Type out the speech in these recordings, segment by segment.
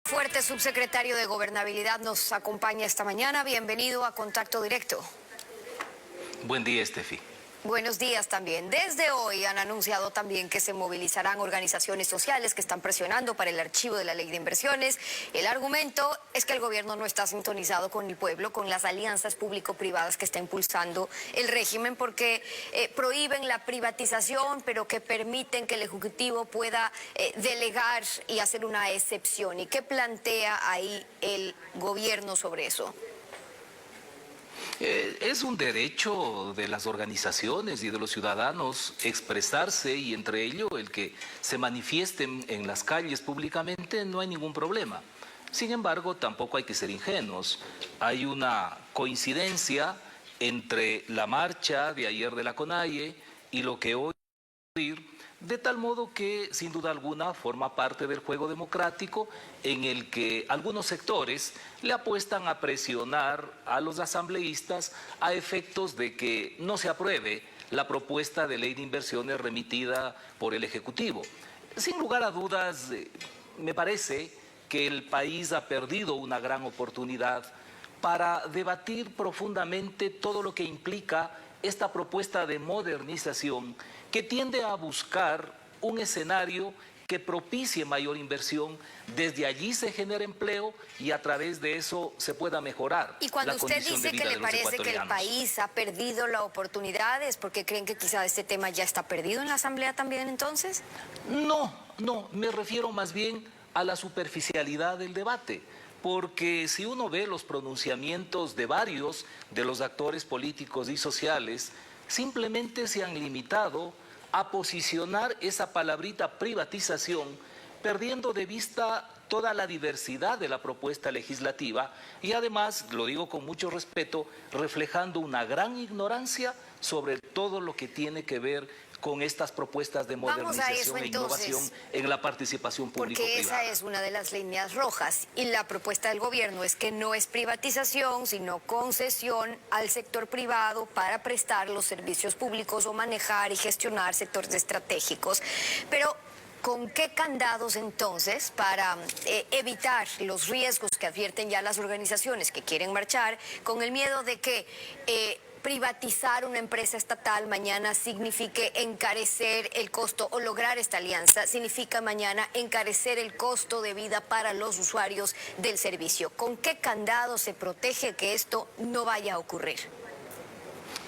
Fuerte, subsecretario de Gobernabilidad, nos acompaña esta mañana. Bienvenido a Contacto Directo. Buen día, Estefi. Buenos días también. Desde hoy han anunciado también que se movilizarán organizaciones sociales que están presionando para el archivo de la ley de inversiones. El argumento es que el gobierno no está sintonizado con el pueblo, con las alianzas público-privadas que está impulsando el régimen, porque prohíben la privatización, pero que permiten que el Ejecutivo pueda delegar y hacer una excepción. ¿Y qué plantea ahí el gobierno sobre eso? Es un derecho de las organizaciones y de los ciudadanos expresarse, y entre ello el que se manifiesten en las calles públicamente, no hay ningún problema. Sin embargo, tampoco hay que ser ingenuos. Hay una coincidencia entre la marcha de ayer de la CONAIE y lo que hoy de tal modo que, sin duda alguna, forma parte del juego democrático en el que algunos sectores le apuestan a presionar a los asambleístas a efectos de que no se apruebe la propuesta de ley de inversiones remitida por el Ejecutivo. Sin lugar a dudas, me parece que el país ha perdido una gran oportunidad para debatir profundamente todo lo que implica esta propuesta de modernización que tiende a buscar un escenario que propicie mayor inversión, desde allí se genera empleo y a través de eso se pueda mejorar. Y cuando usted dice que le parece que el país ha perdido la oportunidad, ¿es porque creen que quizá este tema ya está perdido en la Asamblea también entonces? No, me refiero más bien a la superficialidad del debate. Porque si uno ve los pronunciamientos de varios de los actores políticos y sociales, simplemente se han limitado a posicionar esa palabrita privatización, perdiendo de vista toda la diversidad de la propuesta legislativa y además, lo digo con mucho respeto, reflejando una gran ignorancia sobre todo lo que tiene que ver con estas propuestas de modernización e innovación en la participación público-privada. Porque esa es una de las líneas rojas y la propuesta del gobierno es que no es privatización, sino concesión al sector privado para prestar los servicios públicos o manejar y gestionar sectores estratégicos. Pero ¿con qué candados entonces para evitar los riesgos que advierten ya las organizaciones que quieren marchar, con el miedo de que privatizar una empresa estatal mañana signifique encarecer el costo, o lograr esta alianza significa mañana encarecer el costo de vida para los usuarios del servicio? ¿Con qué candado se protege que esto no vaya a ocurrir?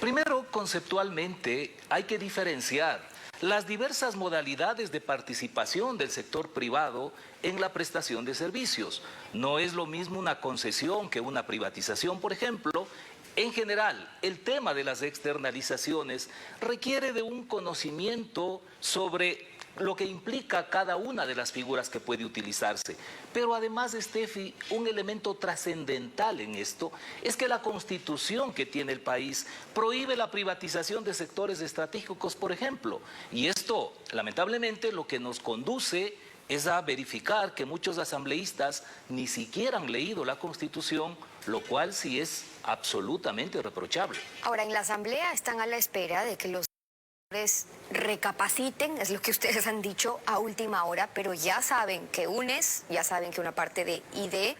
Primero, conceptualmente, hay que diferenciar las diversas modalidades de participación del sector privado en la prestación de servicios. No es lo mismo una concesión que una privatización, por ejemplo. En general, el tema de las externalizaciones requiere de un conocimiento sobre lo que implica cada una de las figuras que puede utilizarse. Pero además, Estefi, un elemento trascendental en esto es que la Constitución que tiene el país prohíbe la privatización de sectores estratégicos, por ejemplo. Y esto, lamentablemente, lo que nos conduce es a verificar que muchos asambleístas ni siquiera han leído la Constitución, lo cual sí es absolutamente reprochable. Ahora, en la Asamblea están a la espera de que los recapaciten, es lo que ustedes han dicho a última hora, pero ya saben que UNES, ya saben que una parte de ID,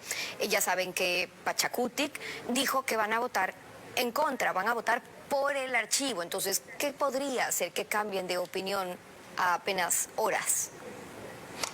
ya saben que Pachacutic dijo que van a votar en contra, van a votar por el archivo. Entonces, ¿qué podría hacer que cambien de opinión a apenas horas?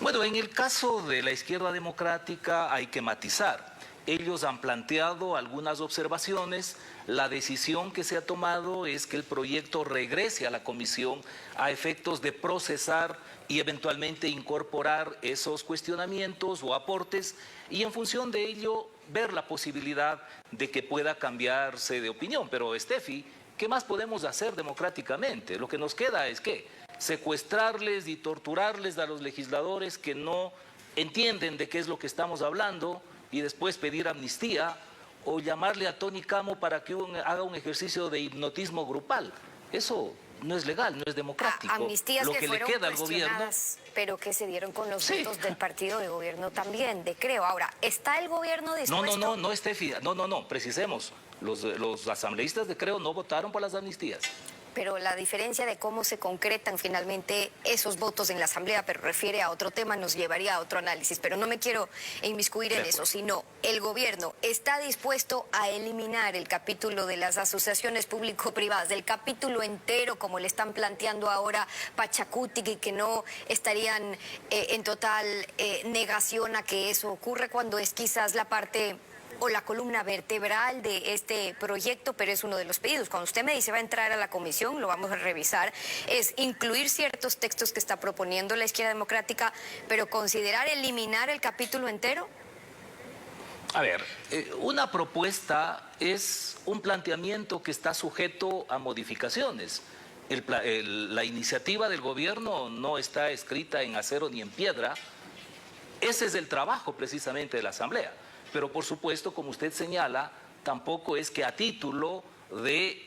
Bueno, en el caso de la izquierda democrática hay que matizar. Ellos han planteado algunas observaciones. La decisión que se ha tomado es que el proyecto regrese a la comisión a efectos de procesar y eventualmente incorporar esos cuestionamientos o aportes, y en función de ello ver la posibilidad de que pueda cambiarse de opinión. Pero, Estefi, ¿qué más podemos hacer democráticamente? Lo que nos queda es que secuestrarles y torturarles a los legisladores que no entienden de qué es lo que estamos hablando, y después pedir amnistía o llamarle a Tony Camo para que haga un ejercicio de hipnotismo grupal. Eso no es legal, no es democrático. Amnistías lo que le queda al gobierno, pero que se dieron con los votos del partido de gobierno también, de Creo. Ahora, ¿está el gobierno dispuesto? No, Estefi, precisemos. Los asambleístas de Creo no votaron por las amnistías. pero la diferencia de cómo se concretan finalmente esos votos en la Asamblea, pero refiere a otro tema, nos llevaría a otro análisis. Pero no me quiero inmiscuir en eso, sino el gobierno está dispuesto a eliminar el capítulo de las asociaciones público-privadas, del capítulo entero, como le están planteando ahora Pachacutic, y que no estarían en total negación a que eso ocurre, cuando es quizás la parte o la columna vertebral de este proyecto, pero es uno de los pedidos. Cuando usted me dice va a entrar a la comisión, lo vamos a revisar, es incluir ciertos textos que está proponiendo la izquierda democrática, pero considerar eliminar el capítulo entero. A ver, una propuesta es un planteamiento que está sujeto a modificaciones. La iniciativa del gobierno no está escrita en acero ni en piedra. Ese es el trabajo precisamente de la Asamblea. Pero por supuesto, como usted señala, tampoco es que a título de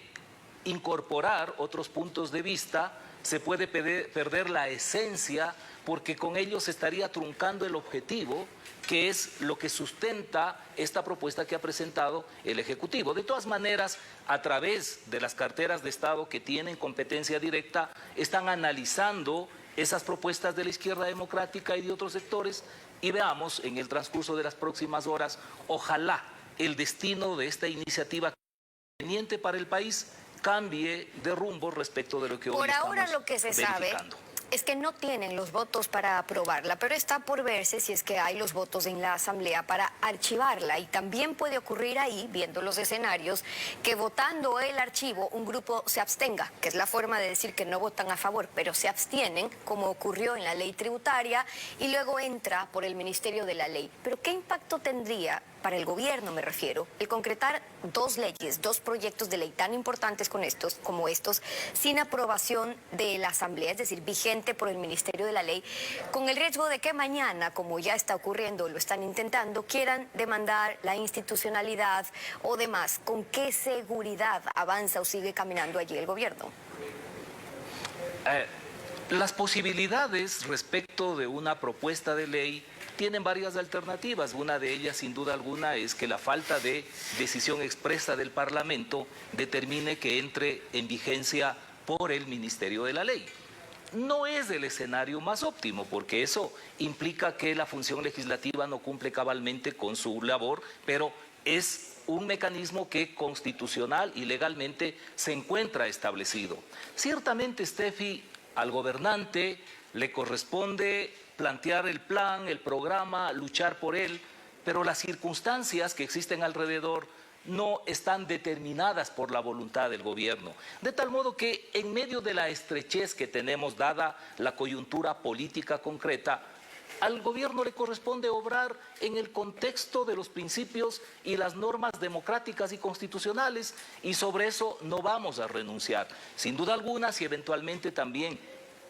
incorporar otros puntos de vista se puede perder la esencia, porque con ello se estaría truncando el objetivo, que es lo que sustenta esta propuesta que ha presentado el Ejecutivo. De todas maneras, a través de las carteras de Estado que tienen competencia directa, están analizando esas propuestas de la izquierda democrática y de otros sectores, y veamos en el transcurso de las próximas horas, ojalá el destino de esta iniciativa conveniente para el país cambie de rumbo respecto de lo que hoy Por ahora estamos lo que se verificando. sabe es que no tienen los votos para aprobarla, pero está por verse si es que hay los votos en la Asamblea para archivarla. Y también puede ocurrir ahí, viendo los escenarios, que votando el archivo un grupo se abstenga, que es la forma de decir que no votan a favor, pero se abstienen, como ocurrió en la ley tributaria, y luego entra por el Ministerio de la Ley. Pero ¿qué impacto tendría para el gobierno, me refiero, el concretar dos leyes, dos proyectos de ley tan importantes como estos, sin aprobación de la Asamblea, es decir, vigente por el Ministerio de la Ley, con el riesgo de que mañana, como ya está ocurriendo, lo están intentando, quieran demandar la institucionalidad o demás? ¿Con qué seguridad avanza o sigue caminando allí el gobierno? Las posibilidades respecto de una propuesta de ley tienen varias alternativas. Una de ellas, sin duda alguna, es que la falta de decisión expresa del Parlamento determine que entre en vigencia por el Ministerio de la Ley. No es el escenario más óptimo, porque eso implica que la función legislativa no cumple cabalmente con su labor, pero es un mecanismo que constitucional y legalmente se encuentra establecido. Ciertamente, Steffi, al gobernante le corresponde plantear el plan, el programa, luchar por él, pero las circunstancias que existen alrededor no están determinadas por la voluntad del gobierno. De tal modo que en medio de la estrechez que tenemos, dada la coyuntura política concreta, al gobierno le corresponde obrar en el contexto de los principios y las normas democráticas y constitucionales, y sobre eso no vamos a renunciar. Sin duda alguna, si eventualmente también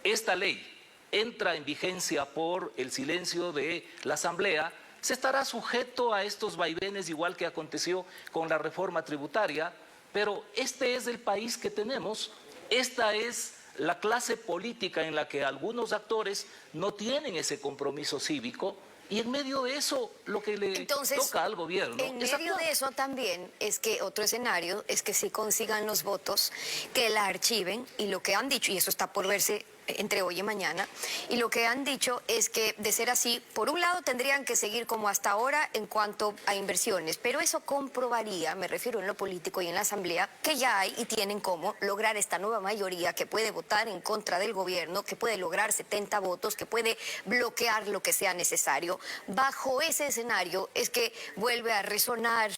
esta ley entra en vigencia por el silencio de la Asamblea, se estará sujeto a estos vaivenes, igual que aconteció con la reforma tributaria, pero este es el país que tenemos, esta es la clase política en la que algunos actores no tienen ese compromiso cívico, y en medio de eso lo que le toca al gobierno en es medio actuar. de eso también es que otro escenario es que si consigan los votos, que la archiven, y lo que han dicho, y eso está por verse entre hoy y mañana, y lo que han dicho es que, de ser así, por un lado tendrían que seguir como hasta ahora en cuanto a inversiones, pero eso comprobaría, me refiero en lo político y en la Asamblea, que ya hay y tienen cómo lograr esta nueva mayoría que puede votar en contra del gobierno, que puede lograr 70 votos, que puede bloquear lo que sea necesario. Bajo ese escenario es que vuelve a resonar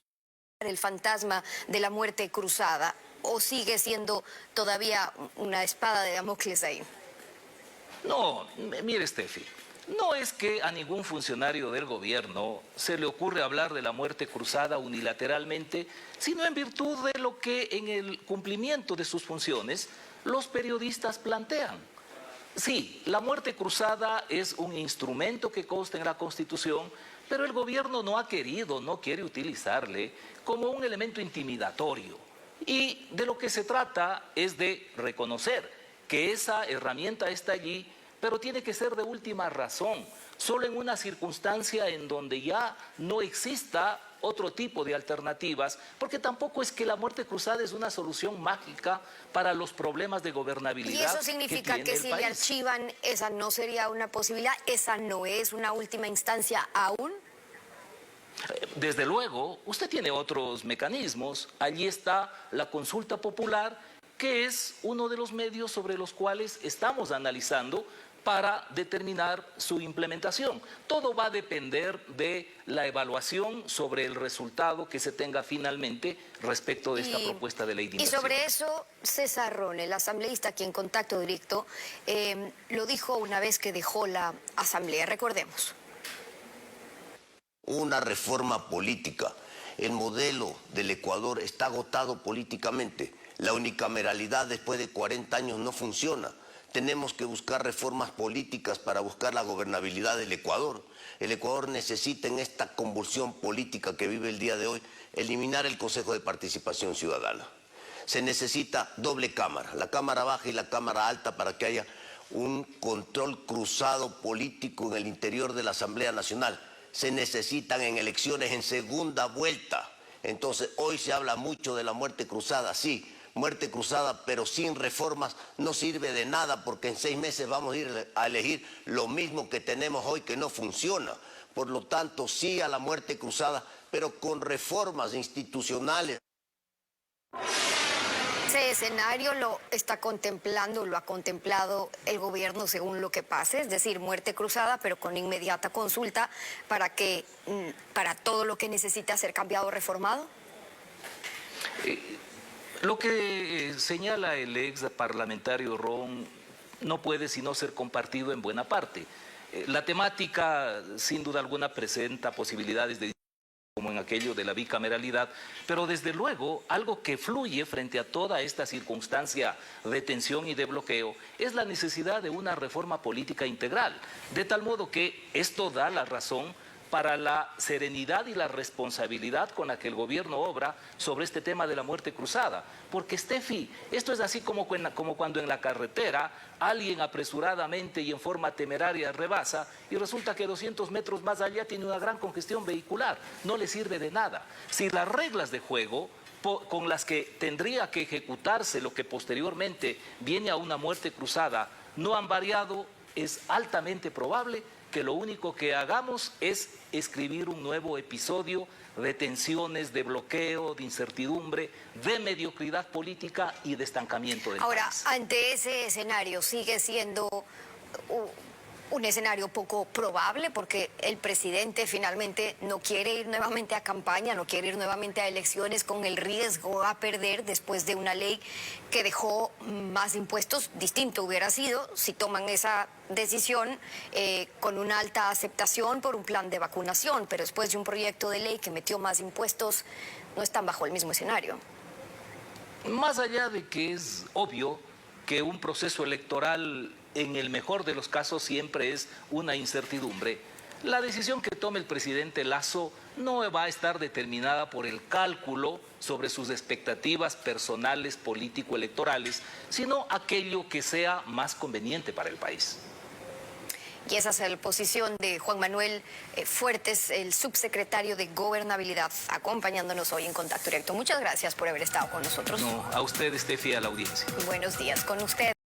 el fantasma de la muerte cruzada, o sigue siendo todavía una espada de Damocles ahí. No, mire, Steffi, no es que a ningún funcionario del gobierno se le ocurre hablar de la muerte cruzada unilateralmente, sino en virtud de lo que en el cumplimiento de sus funciones los periodistas plantean. Sí, la muerte cruzada es un instrumento que consta en la Constitución, pero el gobierno no quiere utilizarle como un elemento intimidatorio. Y de lo que se trata es de reconocer que esa herramienta está allí, pero tiene que ser de última razón, solo en una circunstancia en donde ya no exista otro tipo de alternativas, porque tampoco es que la muerte cruzada es una solución mágica para los problemas de gobernabilidad. ¿Y eso significa que si le archivan, esa no sería una posibilidad? ¿Esa no es una última instancia aún? Desde luego, usted tiene otros mecanismos. Allí está la consulta popular, que es uno de los medios sobre los cuales estamos analizando para determinar su implementación. Todo va a depender de la evaluación sobre el resultado que se tenga finalmente respecto de esta propuesta de ley de inversión. Y sobre eso, César Rone, el asambleísta aquí en contacto directo, lo dijo una vez que dejó la asamblea. Recordemos. Una reforma política. El modelo del Ecuador está agotado políticamente. La unicameralidad después de 40 años no funciona. Tenemos que buscar reformas políticas para buscar la gobernabilidad del Ecuador. El Ecuador necesita, en esta convulsión política que vive el día de hoy, eliminar el Consejo de Participación Ciudadana. Se necesita doble cámara, la Cámara Baja y la Cámara Alta, para que haya un control cruzado político en el interior de la Asamblea Nacional. Se necesitan en elecciones en segunda vuelta. Entonces, hoy se habla mucho de la muerte cruzada, sí, muerte cruzada, pero sin reformas no sirve de nada, porque en 6 meses vamos a ir a elegir lo mismo que tenemos hoy, que no funciona. Por lo tanto, sí a la muerte cruzada, pero con reformas institucionales. ¿Ese escenario lo está contemplando, lo ha contemplado el gobierno según lo que pase? Es decir, muerte cruzada, pero con inmediata consulta para todo lo que necesita ser cambiado o reformado. Lo que señala el ex parlamentario Ron no puede sino ser compartido en buena parte. La temática, sin duda alguna, presenta posibilidades de, como en aquello de la bicameralidad, pero desde luego algo que fluye frente a toda esta circunstancia de tensión y de bloqueo es la necesidad de una reforma política integral, de tal modo que esto da la razón para la serenidad y la responsabilidad con la que el gobierno obra sobre este tema de la muerte cruzada. Porque, Steffi, esto es así como cuando en la carretera alguien apresuradamente y en forma temeraria rebasa y resulta que 200 metros más allá tiene una gran congestión vehicular. No le sirve de nada. Si las reglas de juego con las que tendría que ejecutarse lo que posteriormente viene a una muerte cruzada no han variado, es altamente probable que lo único que hagamos es escribir un nuevo episodio de tensiones, de bloqueo, de incertidumbre, de mediocridad política y de estancamiento del país. Ahora, ante ese escenario, ¿sigue siendo un escenario poco probable? Porque el presidente finalmente no quiere ir nuevamente a campaña, no quiere ir nuevamente a elecciones con el riesgo a perder después de una ley que dejó más impuestos. Distinto hubiera sido si toman esa decisión con una alta aceptación por un plan de vacunación, pero después de un proyecto de ley que metió más impuestos, no están bajo el mismo escenario. Más allá de que es obvio que un proceso electoral, en el mejor de los casos, siempre es una incertidumbre, la decisión que tome el presidente Lasso no va a estar determinada por el cálculo sobre sus expectativas personales, político-electorales, sino aquello que sea más conveniente para el país. Y esa es la posición de Juan Manuel Fuertes, el subsecretario de Gobernabilidad, acompañándonos hoy en Contacto Directo. Muchas gracias por haber estado con nosotros. No, a usted, Steffi, a la audiencia. Buenos días con usted.